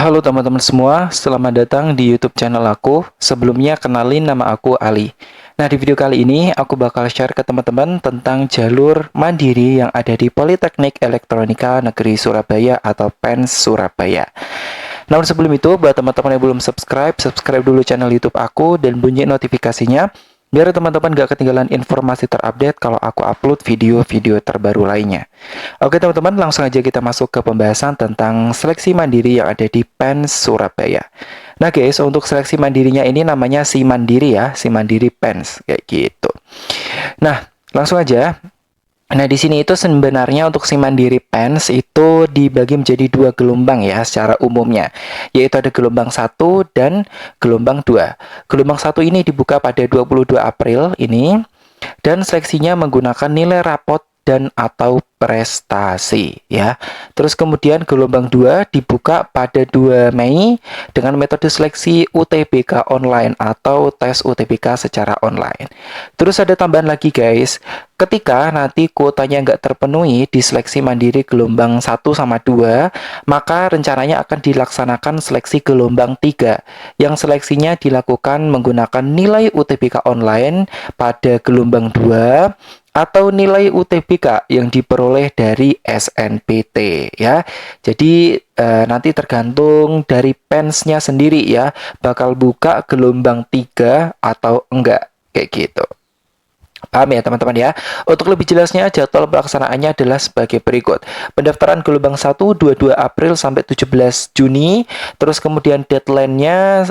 Halo teman-teman semua, selamat datang di YouTube channel aku. Sebelumnya kenalin nama aku Ali. Nah, di video kali ini aku bakal share ke teman-teman tentang jalur mandiri yang ada di Politeknik Elektronika Negeri Surabaya atau PENS Surabaya. Namun sebelum itu, buat teman-teman yang belum subscribe, subscribe dulu channel YouTube aku dan bunyi notifikasinya biar teman-teman gak ketinggalan informasi terupdate kalau aku upload video-video terbaru lainnya. Oke teman-teman, langsung aja kita masuk ke pembahasan tentang seleksi mandiri yang ada di PENS Surabaya. Nah guys, untuk seleksi mandirinya ini namanya Si Mandiri ya, Si Mandiri PENS, kayak gitu. Nah, langsung aja. Nah, di sini itu sebenarnya untuk Si Mandiri PENS itu dibagi menjadi dua gelombang ya secara umumnya, yaitu ada gelombang 1 dan gelombang 2. Gelombang 1 ini dibuka pada 22 April ini dan seleksinya menggunakan nilai rapot dan atau prestasi ya. Terus kemudian gelombang 2 dibuka pada 2 Mei dengan metode seleksi UTBK online atau tes UTBK secara online. Terus ada tambahan lagi guys, ketika nanti kuotanya nggak terpenuhi di seleksi mandiri gelombang 1 sama 2, maka rencananya akan dilaksanakan seleksi gelombang 3 yang seleksinya dilakukan menggunakan nilai UTBK online pada gelombang 2 atau nilai UTBK yang diperoleh dari SNPT ya. Jadi nanti tergantung dari PENS-nya sendiri ya, bakal buka gelombang 3 atau enggak kayak gitu. Paham ya teman-teman ya. Untuk lebih jelasnya jadwal pelaksanaannya adalah sebagai berikut. Pendaftaran gelombang 1 22 April sampai 17 Juni. Terus kemudian deadline-nya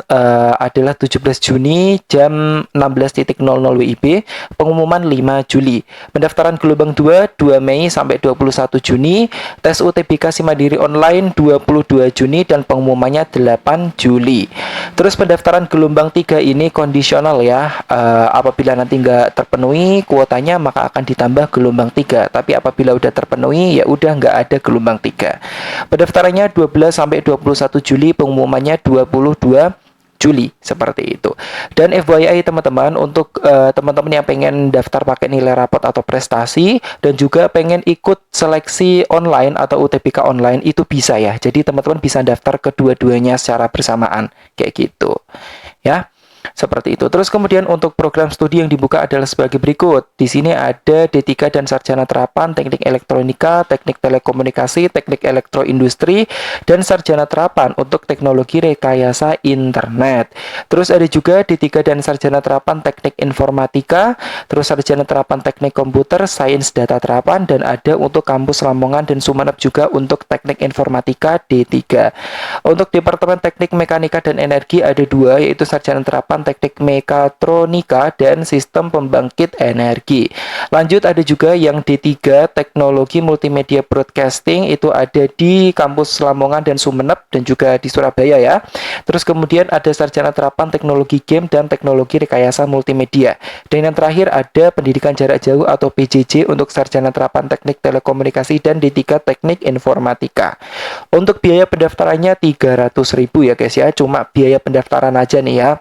adalah 17 Juni jam 16.00 WIB. Pengumuman 5 Juli. Pendaftaran gelombang 2 2 Mei sampai 21 Juni. Tes UTBK Si Mandiri online 22 Juni dan pengumumannya 8 Juli. Terus pendaftaran gelombang 3 ini kondisional ya. Apabila nanti nggak terpenuhi kuotanya maka akan ditambah gelombang 3. Tapi apabila udah terpenuhi ya udah nggak ada gelombang 3. Pendaftarannya 12 sampai 21 Juli, pengumumannya 22 Juli seperti itu. Dan FYI teman-teman, untuk teman-teman yang pengen daftar pakai nilai rapot atau prestasi dan juga pengen ikut seleksi online atau UTBK online itu bisa ya. Jadi teman-teman bisa daftar kedua-duanya secara bersamaan kayak gitu. Ya. Seperti itu. Terus kemudian untuk program studi yang dibuka adalah sebagai berikut. Di sini ada D3 dan Sarjana Terapan Teknik Elektronika, Teknik Telekomunikasi, Teknik Elektroindustri, dan Sarjana Terapan untuk Teknologi Rekayasa Internet. Terus ada juga D3 dan Sarjana Terapan Teknik Informatika, terus Sarjana Terapan Teknik Komputer, Sains Data Terapan, dan ada untuk kampus Lamongan dan Sumeneb juga untuk Teknik Informatika D3. Untuk Departemen Teknik Mekanika dan Energi ada dua, yaitu Sarjana Terapan Teknik Mekatronika dan Sistem Pembangkit Energi. Lanjut ada juga yang D3 Teknologi Multimedia Broadcasting, itu ada di kampus Lamongan dan Sumeneb dan juga di Surabaya ya. Terus kemudian ada Sarjana Terapan Teknologi Game dan Teknologi Rekayasa Multimedia. Dan yang terakhir ada Pendidikan Jarak Jauh atau PJJ untuk Sarjana Terapan Teknik Telekomunikasi dan D3 Teknik Informatika. Untuk biaya pendaftarannya 300.000 ya guys ya, cuma biaya pendaftaran aja nih ya.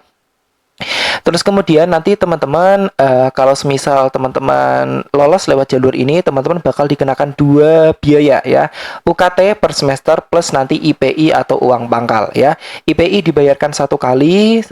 Terus kemudian nanti teman-teman kalau semisal teman-teman lolos lewat jalur ini, teman-teman bakal dikenakan dua biaya ya. UKT per semester plus nanti IPI atau uang pangkal ya. IPI dibayarkan satu kali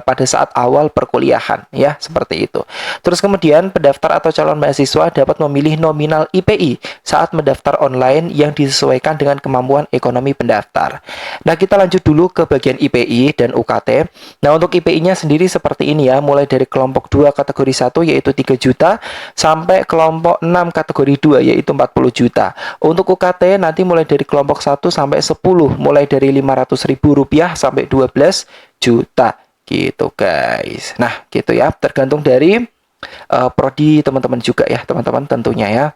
pada saat awal perkuliahan ya, seperti itu. Terus kemudian pendaftar atau calon mahasiswa dapat memilih nominal IPI saat mendaftar online yang disesuaikan dengan kemampuan ekonomi pendaftar. Nah, kita lanjut dulu ke bagian IPI dan UKT. Nah, untuk IPI-nya sendiri seperti ini ya, mulai dari kelompok 2 kategori 1 yaitu 3 juta sampai kelompok 6 kategori 2 yaitu 40 juta. Untuk UKT nanti mulai dari kelompok 1 sampai 10 mulai dari Rp500.000 sampai 12 juta gitu guys. Nah, gitu ya, tergantung dari prodi teman-teman juga ya, teman-teman tentunya ya.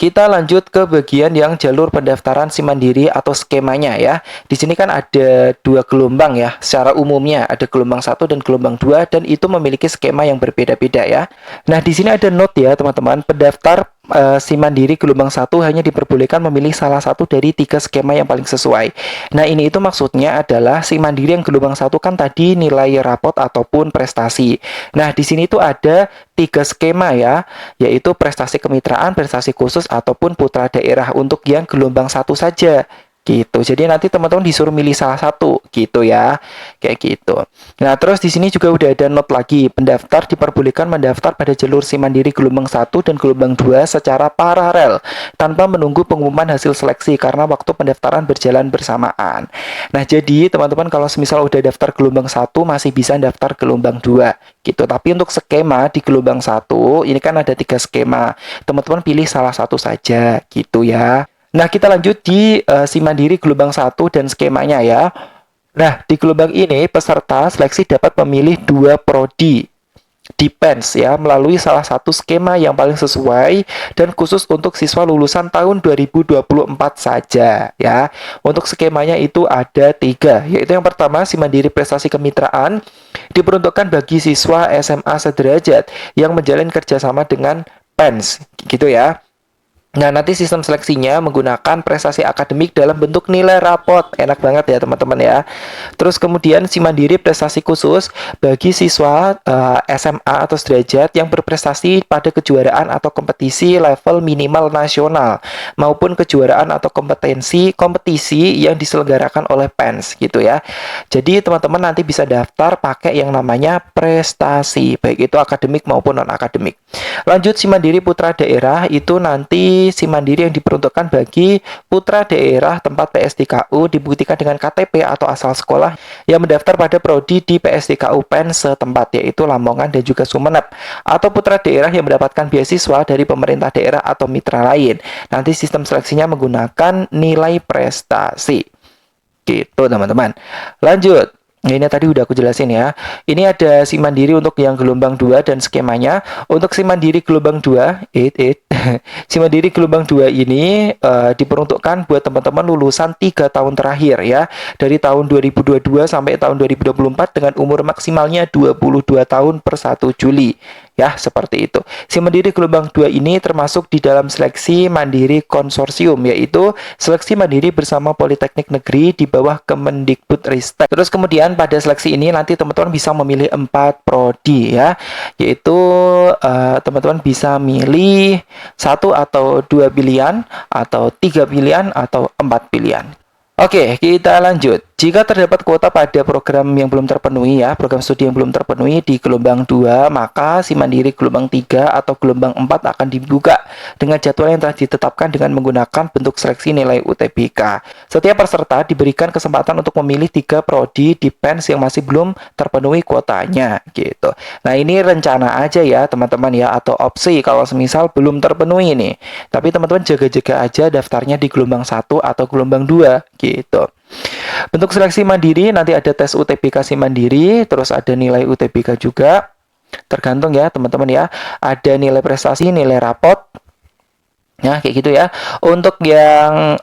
Kita lanjut ke bagian yang jalur pendaftaran Si Mandiri atau skemanya ya. Di sini kan ada dua gelombang ya. Secara umumnya ada gelombang 1 dan gelombang 2 dan itu memiliki skema yang berbeda-beda ya. Nah, di sini ada note ya, teman-teman. Pendaftar Si Mandiri gelombang 1 hanya diperbolehkan memilih salah satu dari 3 skema yang paling sesuai. Nah, ini itu maksudnya adalah Si Mandiri yang gelombang 1 kan tadi nilai rapot ataupun prestasi. Nah, di sini itu ada 3 skema ya, yaitu prestasi kemitraan, prestasi khusus ataupun putra daerah untuk yang gelombang 1 saja gitu. Jadi nanti teman-teman disuruh milih salah satu gitu ya. Kayak gitu. Nah, terus di sini juga udah ada note lagi. Pendaftar diperbolehkan mendaftar pada jalur SIM Mandiri gelombang 1 dan gelombang 2 secara paralel tanpa menunggu pengumuman hasil seleksi karena waktu pendaftaran berjalan bersamaan. Nah, jadi teman-teman kalau semisal udah daftar gelombang 1 masih bisa daftar gelombang 2 gitu. Tapi untuk skema di gelombang 1 ini kan ada 3 skema. Teman-teman pilih salah satu saja gitu ya. Nah, kita lanjut di SIM Mandiri gelombang 1 dan skemanya ya. Nah, di gelombang ini peserta seleksi dapat memilih 2 prodi. Depends ya, melalui salah satu skema yang paling sesuai dan khusus untuk siswa lulusan tahun 2024 saja ya. Untuk skemanya itu ada 3, yaitu yang pertama SIM Mandiri Prestasi Kemitraan diperuntukkan bagi siswa SMA sederajat yang menjalin kerjasama dengan PENS gitu ya. Nah, nanti sistem seleksinya menggunakan prestasi akademik dalam bentuk nilai rapot. Enak banget ya, teman-teman ya. Terus kemudian SIM Mandiri prestasi khusus bagi siswa SMA atau sederajat yang berprestasi pada kejuaraan atau kompetisi level minimal nasional maupun kejuaraan atau kompetisi yang diselenggarakan oleh PENS gitu ya. Jadi, teman-teman nanti bisa daftar pakai yang namanya prestasi, baik itu akademik maupun non-akademik. Lanjut SIM Mandiri Putra Daerah itu nanti SIM Mandiri yang diperuntukkan bagi putra daerah tempat PSDKU dibuktikan dengan KTP atau asal sekolah yang mendaftar pada prodi di PSDKU PEN setempat yaitu Lamongan dan juga Sumeneb, atau putra daerah yang mendapatkan beasiswa dari pemerintah daerah atau mitra lain. Nanti sistem seleksinya menggunakan nilai prestasi. Gitu teman-teman. Lanjut. Nah, ini tadi udah aku jelasin ya. Ini ada SIM Mandiri untuk yang gelombang 2 dan skemanya. Untuk SIM Mandiri gelombang 2, SIM Mandiri gelombang 2 ini diperuntukkan buat teman-teman lulusan 3 tahun terakhir ya. Dari tahun 2022 sampai tahun 2024 dengan umur maksimalnya 22 tahun per 1 Juli. Ya, seperti itu. SIM Mandiri gelombang 2 ini termasuk di dalam seleksi Mandiri Konsorsium, yaitu seleksi mandiri bersama Politeknik Negeri di bawah Kemendikbudristek. Terus kemudian pada seleksi ini nanti teman-teman bisa memilih 4 prodi ya, yaitu teman-teman bisa milih 1 atau 2 pilihan, atau 3 pilihan, atau 4 pilihan. Oke, kita lanjut. Jika terdapat kuota pada program yang belum terpenuhi ya, program studi yang belum terpenuhi di gelombang 2, maka SIM Mandiri gelombang 3 atau gelombang 4 akan dibuka dengan jadwal yang telah ditetapkan dengan menggunakan bentuk seleksi nilai UTBK. Setiap peserta diberikan kesempatan untuk memilih 3 prodi di PENS yang masih belum terpenuhi kuotanya gitu. Nah, ini rencana aja ya, teman-teman ya, atau opsi kalau semisal belum terpenuhi nih. Tapi teman-teman jaga-jaga aja daftarnya di gelombang 1 atau gelombang 2 gitu. Bentuk seleksi mandiri nanti ada tes UTBK SIM Mandiri, terus ada nilai UTBK juga. Tergantung ya, teman-teman ya. Ada nilai prestasi, nilai rapot. Nah, kayak gitu ya. Untuk yang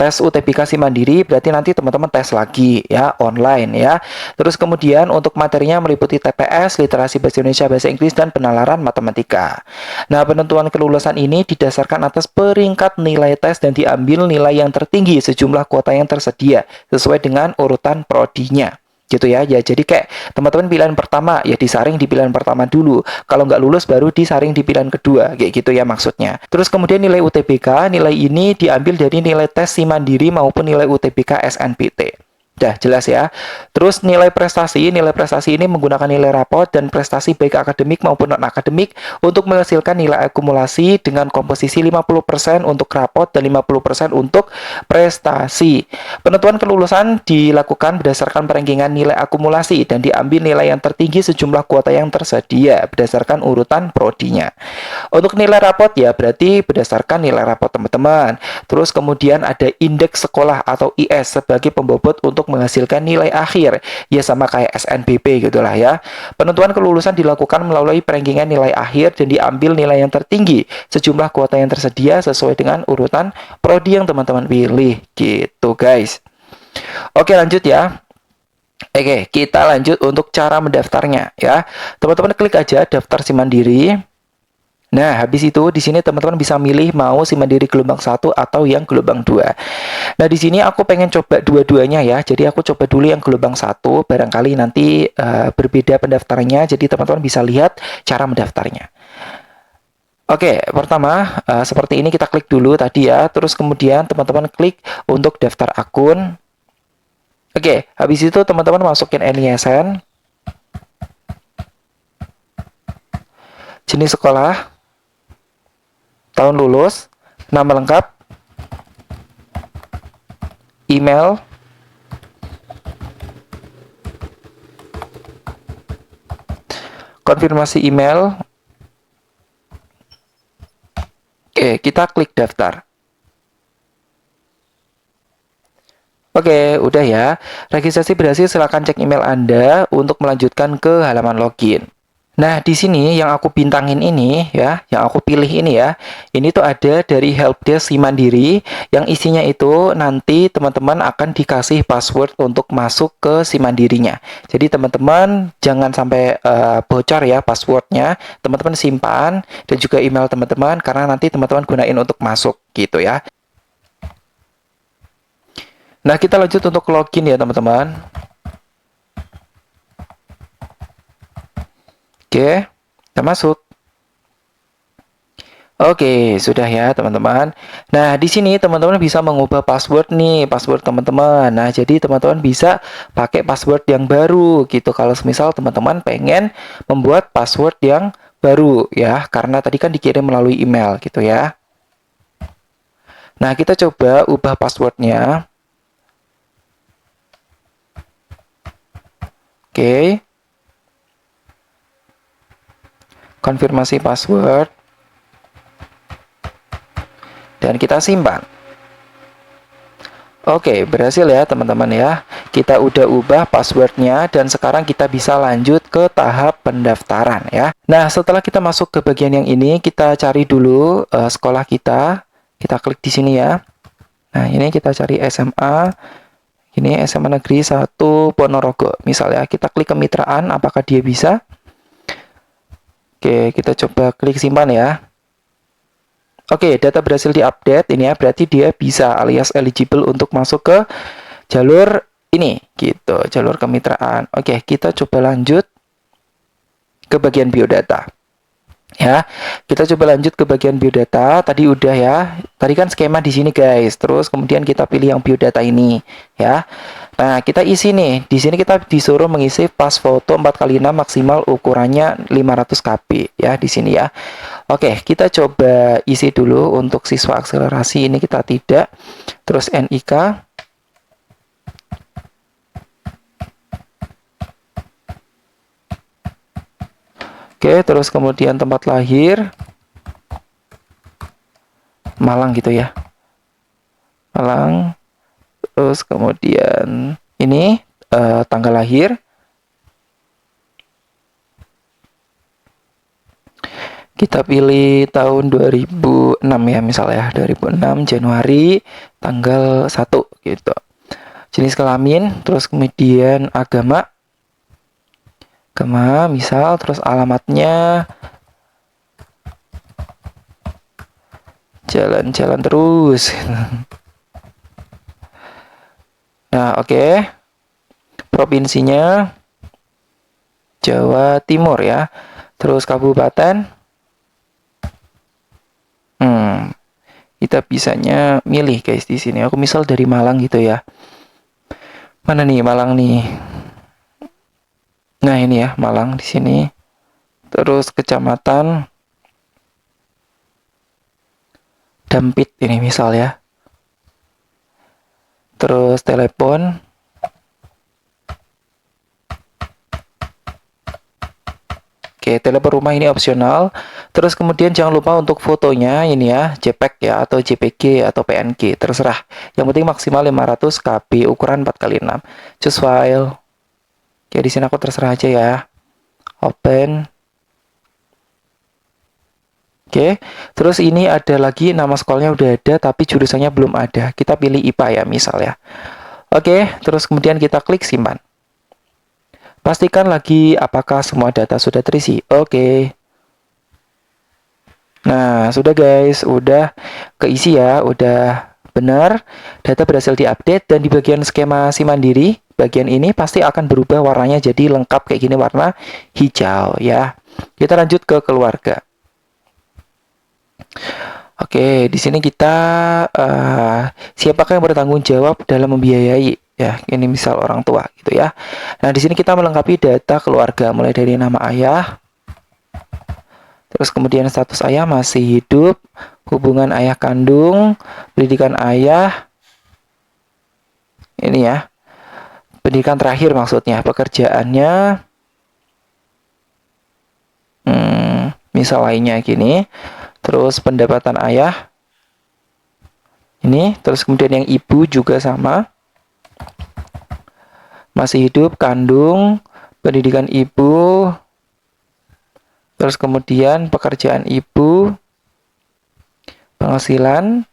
tes UTBK SIM Mandiri berarti nanti teman-teman tes lagi ya, online ya. Terus kemudian untuk materinya meliputi TPS, literasi bahasa Indonesia, bahasa Inggris, dan penalaran matematika. Nah, penentuan kelulusan ini didasarkan atas peringkat nilai tes dan diambil nilai yang tertinggi sejumlah kuota yang tersedia sesuai dengan urutan prodinya. Gitu ya. Ya, jadi kayak teman-teman pilihan pertama ya disaring di pilihan pertama dulu. Kalau nggak lulus baru disaring di pilihan kedua, kayak gitu ya maksudnya. Terus kemudian nilai UTBK, nilai ini diambil dari nilai tes SIM Mandiri maupun nilai UTBK SNPT. Udah jelas ya. Terus nilai prestasi ini menggunakan nilai rapot dan prestasi baik akademik maupun non-akademik untuk menghasilkan nilai akumulasi dengan komposisi 50% untuk rapot dan 50% untuk prestasi. Penentuan kelulusan dilakukan berdasarkan perengkingan nilai akumulasi dan diambil nilai yang tertinggi sejumlah kuota yang tersedia berdasarkan urutan prodinya. Untuk nilai rapot ya berarti berdasarkan nilai rapot teman-teman. Terus kemudian ada indeks sekolah atau IS sebagai pembobot untuk menghasilkan nilai akhir, ya sama kayak SNBP gitulah ya. Penentuan kelulusan dilakukan melalui perengkingan nilai akhir dan diambil nilai yang tertinggi sejumlah kuota yang tersedia sesuai dengan urutan prodi yang teman-teman pilih gitu guys. Oke, lanjut ya. Oke, kita lanjut untuk cara mendaftarnya ya. Teman-teman klik aja daftar SIM Mandiri. Nah, habis itu di sini teman-teman bisa milih mau SIM Mandiri gelombang 1 atau yang gelombang 2. Nah, di sini aku pengen coba dua-duanya ya. Jadi aku coba dulu yang gelombang 1, barangkali nanti berbeda pendaftarannya. Jadi teman-teman bisa lihat cara mendaftarnya. Oke, pertama seperti ini kita klik dulu tadi ya. Terus kemudian teman-teman klik untuk daftar akun. Oke, habis itu teman-teman masukin NISN, jenis sekolah, tahun lulus, nama lengkap, email, konfirmasi email. Oke, kita klik daftar. Oke, udah ya. Registrasi berhasil, silakan cek email Anda untuk melanjutkan ke halaman login. Nah, di sini yang aku bintangin ini ya, yang aku pilih ini ya, ini tuh ada dari helpdesk Si Mandiri, yang isinya itu nanti teman-teman akan dikasih password untuk masuk ke Si Mandirinya. Jadi teman-teman jangan sampai bocor ya passwordnya, teman-teman simpan dan juga email teman-teman karena nanti teman-teman gunain untuk masuk gitu ya. Nah, kita lanjut untuk login ya teman-teman. Oke, kita masuk. Oke, sudah ya teman-teman. Nah, di sini teman-teman bisa mengubah password nih, password teman-teman. Nah, jadi teman-teman bisa pakai password yang baru gitu. Kalau misal teman-teman pengen membuat password yang baru ya, karena tadi kan dikirim melalui email gitu ya. Nah, kita coba ubah passwordnya. Oke. Konfirmasi password. Dan kita simpan. Oke, berhasil ya teman-teman ya. Kita udah ubah passwordnya dan sekarang kita bisa lanjut ke tahap pendaftaran ya. Nah, setelah kita masuk ke bagian yang ini, kita cari dulu sekolah kita. Kita klik di sini ya. Nah, ini kita cari SMA. Ini SMA Negeri 1 Ponorogo. Misalnya kita klik kemitraan, apakah dia bisa? Oke, kita coba klik simpan ya. Oke, data berhasil diupdate ini ya, berarti dia bisa alias eligible untuk masuk ke jalur ini, gitu, jalur kemitraan. Oke, kita coba lanjut ke bagian biodata. Ya, kita coba lanjut ke bagian biodata. Tadi udah ya. Tadi kan skema di sini guys. Terus kemudian kita pilih yang biodata ini, ya. Nah, kita isi nih. Di sini kita disuruh mengisi pas foto 4x6 maksimal ukurannya 500 kb ya di sini ya. Oke, kita coba isi dulu untuk siswa akselerasi ini kita tidak. Terus NIK. Oke, terus kemudian tempat lahir Malang gitu ya. Malang. Terus kemudian ini tanggal lahir. Kita pilih tahun 2006 ya misalnya, 2006 Januari tanggal 1 gitu. Jenis kelamin, terus kemudian agama misal, terus alamatnya jalan-jalan terus. Nah, oke. Provinsinya Jawa Timur ya. Terus kabupaten. Kita bisanya milih guys di sini. Aku misal dari Malang gitu ya. Mana nih Malang nih? Nah, ini ya, Malang di sini. Terus kecamatan Dampit ini misal ya. Terus telepon. Oke, telepon rumah ini opsional. Terus kemudian jangan lupa untuk fotonya ini ya, JPEG ya atau JPG atau PNG, terserah. Yang penting maksimal 500 kb ukuran 4x6. Choose file. Oke, di sini aku terserah aja ya. Open. Oke, terus ini ada lagi nama sekolahnya udah ada tapi jurusannya belum ada. Kita pilih IPA ya misal ya. Oke, terus kemudian kita klik simpan. Pastikan lagi apakah semua data sudah terisi. Oke. Nah, sudah guys, udah keisi ya, udah benar. Data berhasil diupdate dan di bagian skema Si Mandiri, bagian ini pasti akan berubah warnanya jadi lengkap kayak gini warna hijau ya. Kita lanjut ke keluarga. Oke, di sini kita siapakah yang bertanggung jawab dalam membiayai ya, ini misal orang tua gitu ya. Nah, di sini kita melengkapi data keluarga mulai dari nama ayah, terus kemudian status ayah masih hidup, hubungan ayah kandung, pendidikan ayah, ini ya, pendidikan terakhir maksudnya, pekerjaannya, misal lainnya gini, terus pendapatan ayah, ini, terus kemudian yang ibu juga sama, masih hidup, kandung, pendidikan ibu, terus kemudian pekerjaan ibu, penghasilan,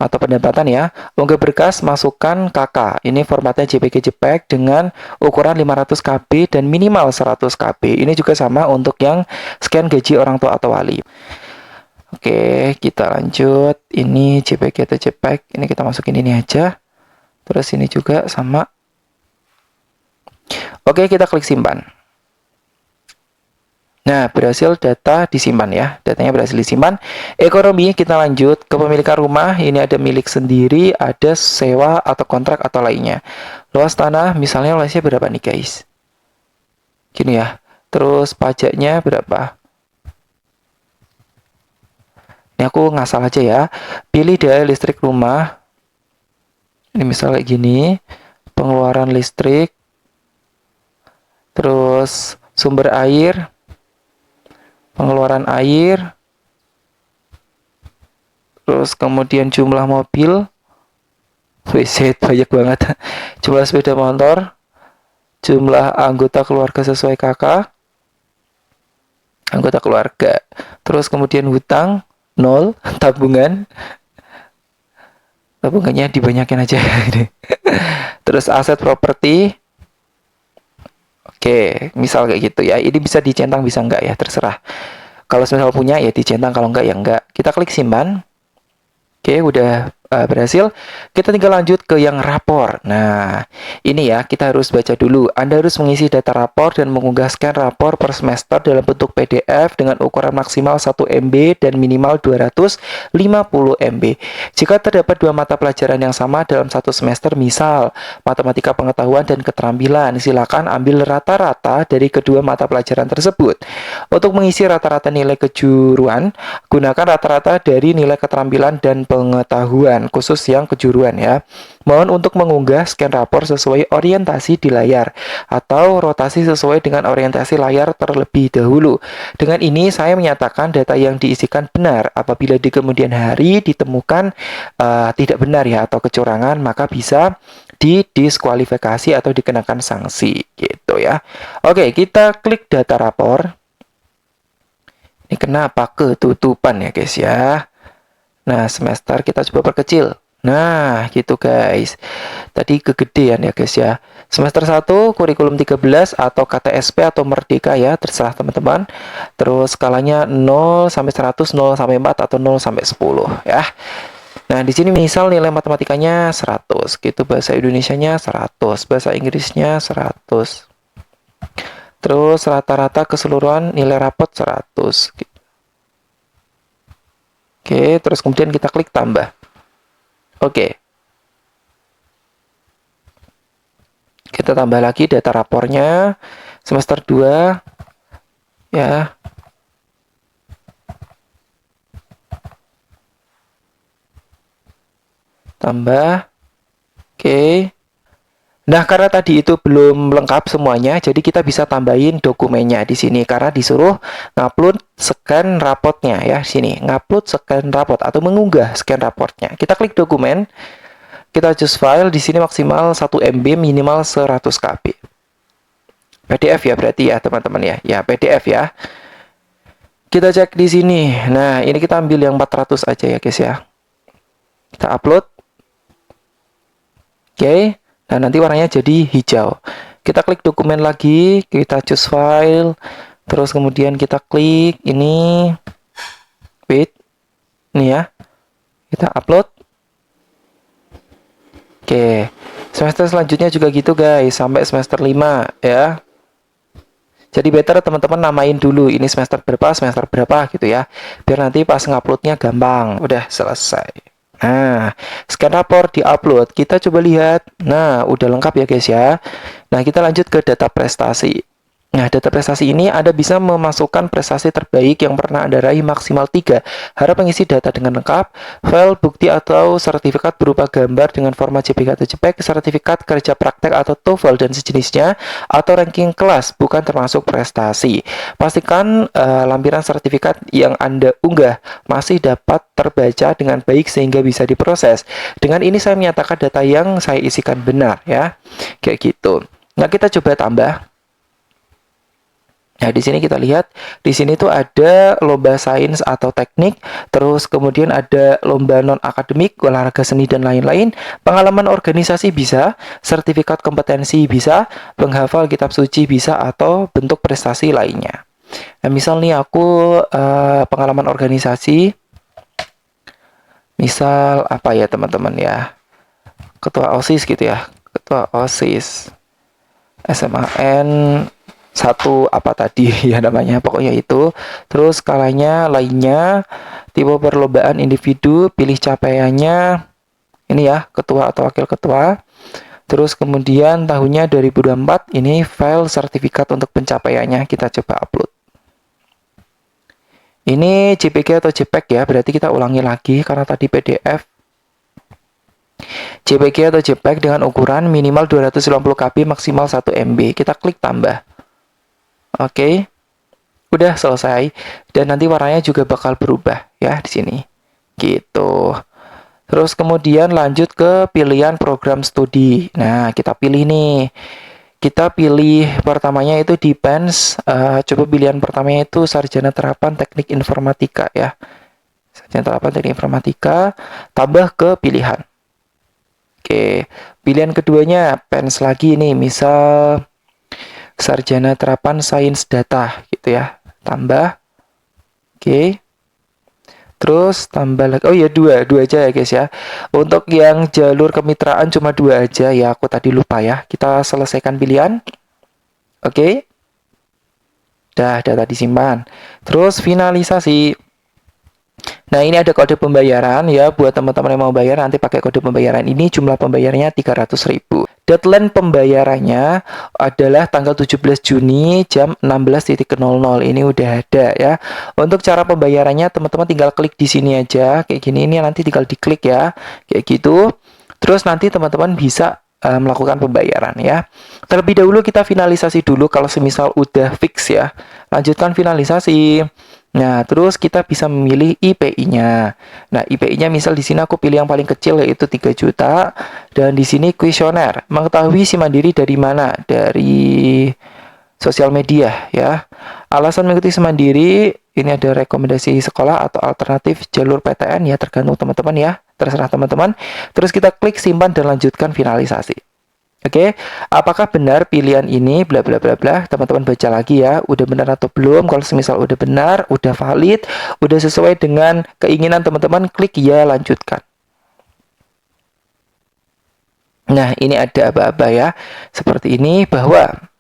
atau pendapatan ya. Unggah berkas, masukkan KK. Ini formatnya JPG JPEG dengan ukuran 500 KB dan minimal 100 KB. Ini juga sama untuk yang scan gaji orang tua atau wali. Oke, kita lanjut. Ini JPG atau JPEG. Ini kita masukin ini aja. Terus ini juga sama. Oke, kita klik simpan. Nah, berhasil data disimpan ya. Datanya berhasil disimpan. Ekonomi, kita lanjut. Kepemilikan rumah, ini ada milik sendiri, ada sewa atau kontrak atau lainnya. Luas tanah, misalnya luasnya berapa nih guys? Gini ya. Terus pajaknya berapa? Ini aku ngasal aja ya. Pilih daya listrik rumah. Ini misalnya gini. Pengeluaran listrik. Terus sumber air. Pengeluaran air, terus kemudian jumlah mobil, WC banyak banget, jumlah sepeda motor, jumlah anggota keluarga sesuai kakak, anggota keluarga, terus kemudian hutang, 0, tabungannya dibanyakin aja, terus aset properti, oke, misal kayak gitu ya. Ini bisa dicentang, bisa enggak ya, terserah. Kalau misal punya ya dicentang, kalau enggak ya enggak. Kita klik simpan. Oke, udah berhasil. Kita tinggal lanjut ke yang rapor. Nah, ini ya, kita harus baca dulu. Anda harus mengisi data rapor dan mengunggah scan rapor per semester dalam bentuk PDF dengan ukuran maksimal 1 MB dan minimal 250 MB. Jika terdapat dua mata pelajaran yang sama dalam satu semester, misal matematika pengetahuan dan keterampilan, silakan ambil rata-rata dari kedua mata pelajaran tersebut. Untuk mengisi rata-rata nilai kejuruan, gunakan rata-rata dari nilai keterampilan dan pengetahuan khusus yang kejuruan ya. Mohon untuk mengunggah scan rapor sesuai orientasi di layar atau rotasi sesuai dengan orientasi layar terlebih dahulu. Dengan ini saya menyatakan data yang diisikan benar. Apabila di kemudian hari ditemukan tidak benar ya atau kecurangan, maka bisa didiskualifikasi atau dikenakan sanksi gitu ya. Oke, kita klik data rapor. Ini kenapa ketutupan ya guys ya. Nah, semester kita coba perkecil. Nah, gitu guys. Tadi kegedean ya guys ya. Semester 1 kurikulum 13 atau KTSP atau Merdeka ya, terserah teman-teman. Terus skalanya 0 sampai 100, 0 sampai 4 atau 0 sampai 10 ya. Nah, di sini misal nilai matematikanya 100, gitu, bahasa Indonesianya 100, bahasa Inggrisnya 100. Terus rata-rata keseluruhan nilai rapot 100 gitu. Oke, terus kemudian kita klik tambah. Oke. Kita tambah lagi data rapornya semester 2 ya. Tambah. Oke. Nah, karena tadi itu belum lengkap semuanya, jadi kita bisa tambahin dokumennya di sini karena disuruh ngupload scan raportnya ya, sini ngupload scan raport atau mengunggah scan raportnya. Kita klik dokumen, kita choose file di sini maksimal 1 MB minimal 100 KB. PDF ya berarti ya teman-teman ya. Ya PDF ya. Kita cek di sini. Nah, ini kita ambil yang 400 aja ya guys ya. Kita upload. Oke. Nah, nanti warnanya jadi hijau. Kita klik dokumen lagi, kita choose file, terus kemudian kita klik ini, wait, ini ya, kita upload. Oke, semester selanjutnya juga gitu guys, sampai semester 5 ya. Jadi better teman-teman namain dulu ini semester berapa gitu ya. Biar nanti pas nguploadnya gampang. Udah selesai. Nah, scan rapor di-upload. Kita coba lihat. Nah, udah lengkap ya guys ya. Nah, kita lanjut ke data prestasi. Nah, data prestasi ini Anda bisa memasukkan prestasi terbaik yang pernah Anda raih maksimal 3. Harap mengisi data dengan lengkap, file, bukti, atau sertifikat berupa gambar dengan format JPG atau JPEG, sertifikat kerja praktek atau TOEFL dan sejenisnya, atau ranking kelas, bukan termasuk prestasi. Pastikan lampiran sertifikat yang Anda unggah masih dapat terbaca dengan baik sehingga bisa diproses. Dengan ini saya menyatakan data yang saya isikan benar ya. Kayak gitu. Nah, kita coba tambah. Nah, di sini kita lihat, di sini tuh ada lomba sains atau teknik, terus kemudian ada lomba non-akademik, olahraga seni, dan lain-lain. Pengalaman organisasi bisa, sertifikat kompetensi bisa, penghafal kitab suci bisa, atau bentuk prestasi lainnya. Nah, misal nih aku pengalaman organisasi, misal apa ya teman-teman ya, ketua OSIS gitu ya, ketua OSIS, SMAN, satu apa tadi ya namanya, pokoknya itu. Terus skalanya lainnya, tipe perlombaan individu, pilih capaiannya ini ya, ketua atau wakil ketua. Terus kemudian tahunnya 2024, ini file sertifikat untuk pencapaiannya kita coba upload. Ini JPG atau JPEG ya, berarti kita ulangi lagi karena tadi PDF. JPG atau JPEG dengan ukuran minimal 250 KB, maksimal 1 MB. Kita klik tambah. Oke, udah selesai, dan nanti warnanya juga bakal berubah ya di sini. Gitu. Terus kemudian lanjut ke pilihan program studi. Nah, kita pilih nih. Kita pilih pertamanya itu Depends. Coba pilihan pertamanya itu Sarjana Terapan Teknik Informatika ya. Sarjana Terapan Teknik Informatika, tambah ke pilihan. Oke, pilihan keduanya Pens lagi nih, misal Sarjana Terapan Sains Data gitu ya, tambah. Oke, terus tambah lagi, oh ya dua aja ya guys ya. Untuk yang jalur kemitraan cuma 2 aja ya, aku tadi lupa ya. Kita selesaikan pilihan. Oke, dah data disimpan. Terus finalisasi. Nah, ini ada kode pembayaran ya, buat teman-teman yang mau bayar nanti pakai kode pembayaran ini. Jumlah pembayarannya 300.000. Deadline pembayarannya adalah tanggal 17 Juni jam 16.00. Ini udah ada ya. Untuk cara pembayarannya teman-teman tinggal klik di sini aja kayak gini, ini nanti tinggal diklik ya. Kayak gitu. Terus nanti teman-teman bisa melakukan pembayaran ya. Terlebih dahulu kita finalisasi dulu kalau semisal udah fix ya. Lanjutkan finalisasi. Nah, terus kita bisa memilih IPI-nya. Nah, IPI-nya misal di sini aku pilih yang paling kecil yaitu 3 juta, dan di sini kuesioner. Mengetahui si mandiri dari mana? Dari sosial media ya. Alasan mengikuti semandiri, ini ada rekomendasi sekolah atau alternatif jalur PTN ya, tergantung teman-teman ya. Terserah teman-teman. Terus kita klik simpan dan lanjutkan finalisasi. Oke, apakah benar pilihan ini bla bla bla bla? Teman-teman baca lagi ya, udah benar atau belum? Kalau semisal udah benar, udah valid, udah sesuai dengan keinginan teman-teman, klik ya, lanjutkan. Nah, ini ada aba-aba ya, seperti ini, bahwa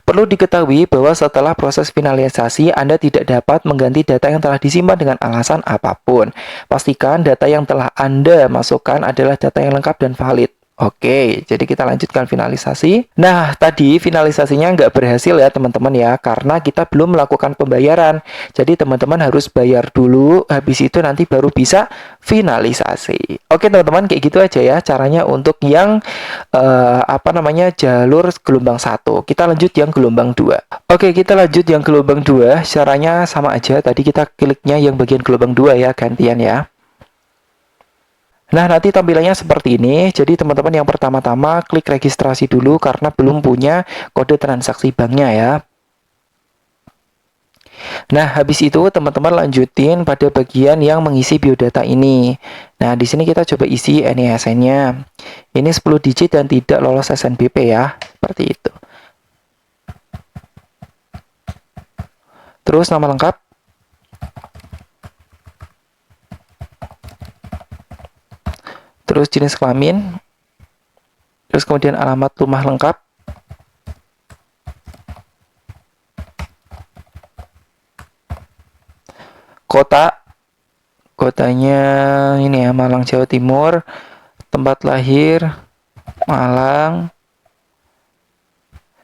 perlu diketahui bahwa setelah proses finalisasi, Anda tidak dapat mengganti data yang telah disimpan dengan alasan apapun. Pastikan data yang telah Anda masukkan adalah data yang lengkap dan valid. Oke, jadi kita lanjutkan finalisasi. Nah, tadi finalisasinya nggak berhasil ya teman-teman ya, karena kita belum melakukan pembayaran. Jadi teman-teman harus bayar dulu, habis itu nanti baru bisa finalisasi. Oke teman-teman, kayak gitu aja ya caranya untuk yang jalur gelombang 1. Kita lanjut yang gelombang 2. Oke, kita lanjut yang gelombang 2. Caranya sama aja, tadi kita kliknya yang bagian gelombang 2 ya, gantian ya. Nah, nanti tampilannya seperti ini. Jadi, teman-teman yang pertama-tama klik registrasi dulu karena belum punya kode transaksi banknya ya. Nah, habis itu teman-teman lanjutin pada bagian yang mengisi biodata ini. Nah, di sini kita coba isi NISN-nya. Ini 10 digit dan tidak lolos SNBP ya. Seperti itu. Terus nama lengkap. Terus jenis kelamin, terus kemudian alamat rumah lengkap, Kotanya ini ya, Malang, Jawa Timur. Tempat lahir Malang,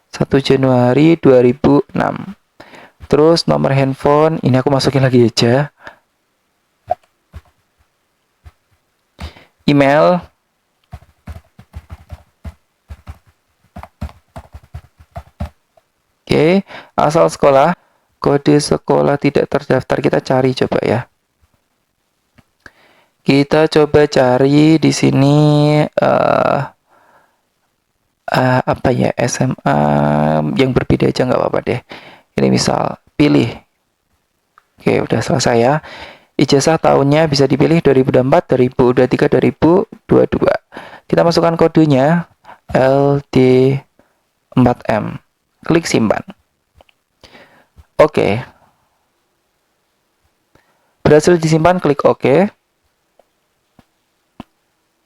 1 Januari 2006. Terus nomor handphone, ini aku masukin lagi aja. Email. Oke, asal sekolah. Kode sekolah tidak terdaftar, kita cari coba ya. Kita coba cari di sini apa ya, SMA yang berbeda aja nggak apa-apa deh. Ini misal pilih. Oke, udah selesai ya. Ijazah tahunnya bisa dipilih 2024, 2023, 2022. Kita masukkan kodenya LD4M. Klik simpan. Oke. Berhasil disimpan, klik OK.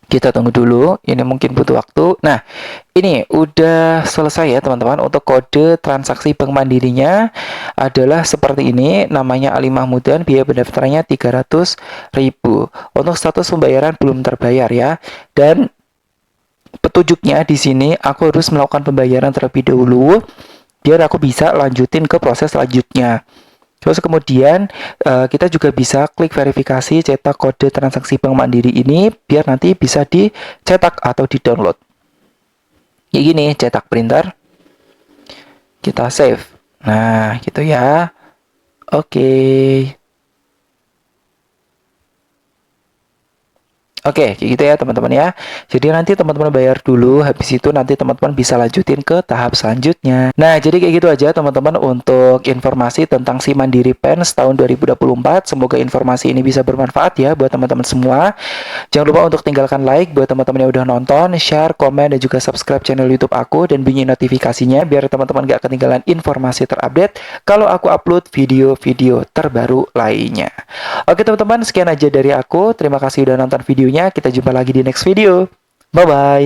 Kita tunggu dulu, ini mungkin butuh waktu. Nah, ini udah selesai ya teman-teman. Untuk kode transaksi Bank Mandirinya adalah seperti ini. Namanya Ali Mahmudan, biaya pendaftarannya 300.000. Untuk status pembayaran belum terbayar ya. Dan petunjuknya di sini aku harus melakukan pembayaran terlebih dahulu biar aku bisa lanjutin ke proses selanjutnya. Terus kemudian kita juga bisa klik verifikasi cetak kode transaksi Bank Mandiri ini biar nanti bisa dicetak atau di-download. Kayak gini, cetak printer. Kita save. Nah, gitu ya. Oke. Oke, kayak gitu ya teman-teman ya. Jadi nanti teman-teman bayar dulu, habis itu nanti teman-teman bisa lanjutin ke tahap selanjutnya. Nah, jadi kayak gitu aja teman-teman untuk informasi tentang Si Mandiri Pens tahun 2024. Semoga informasi ini bisa bermanfaat ya buat teman-teman semua. Jangan lupa untuk tinggalkan like buat teman-teman yang udah nonton, share, komen, dan juga subscribe channel YouTube aku dan bunyi notifikasinya biar teman-teman gak ketinggalan informasi terupdate kalau aku upload video-video terbaru lainnya. Oke teman-teman, sekian aja dari aku. Terima kasih udah nonton videonya. Kita jumpa lagi di next video. Bye-bye.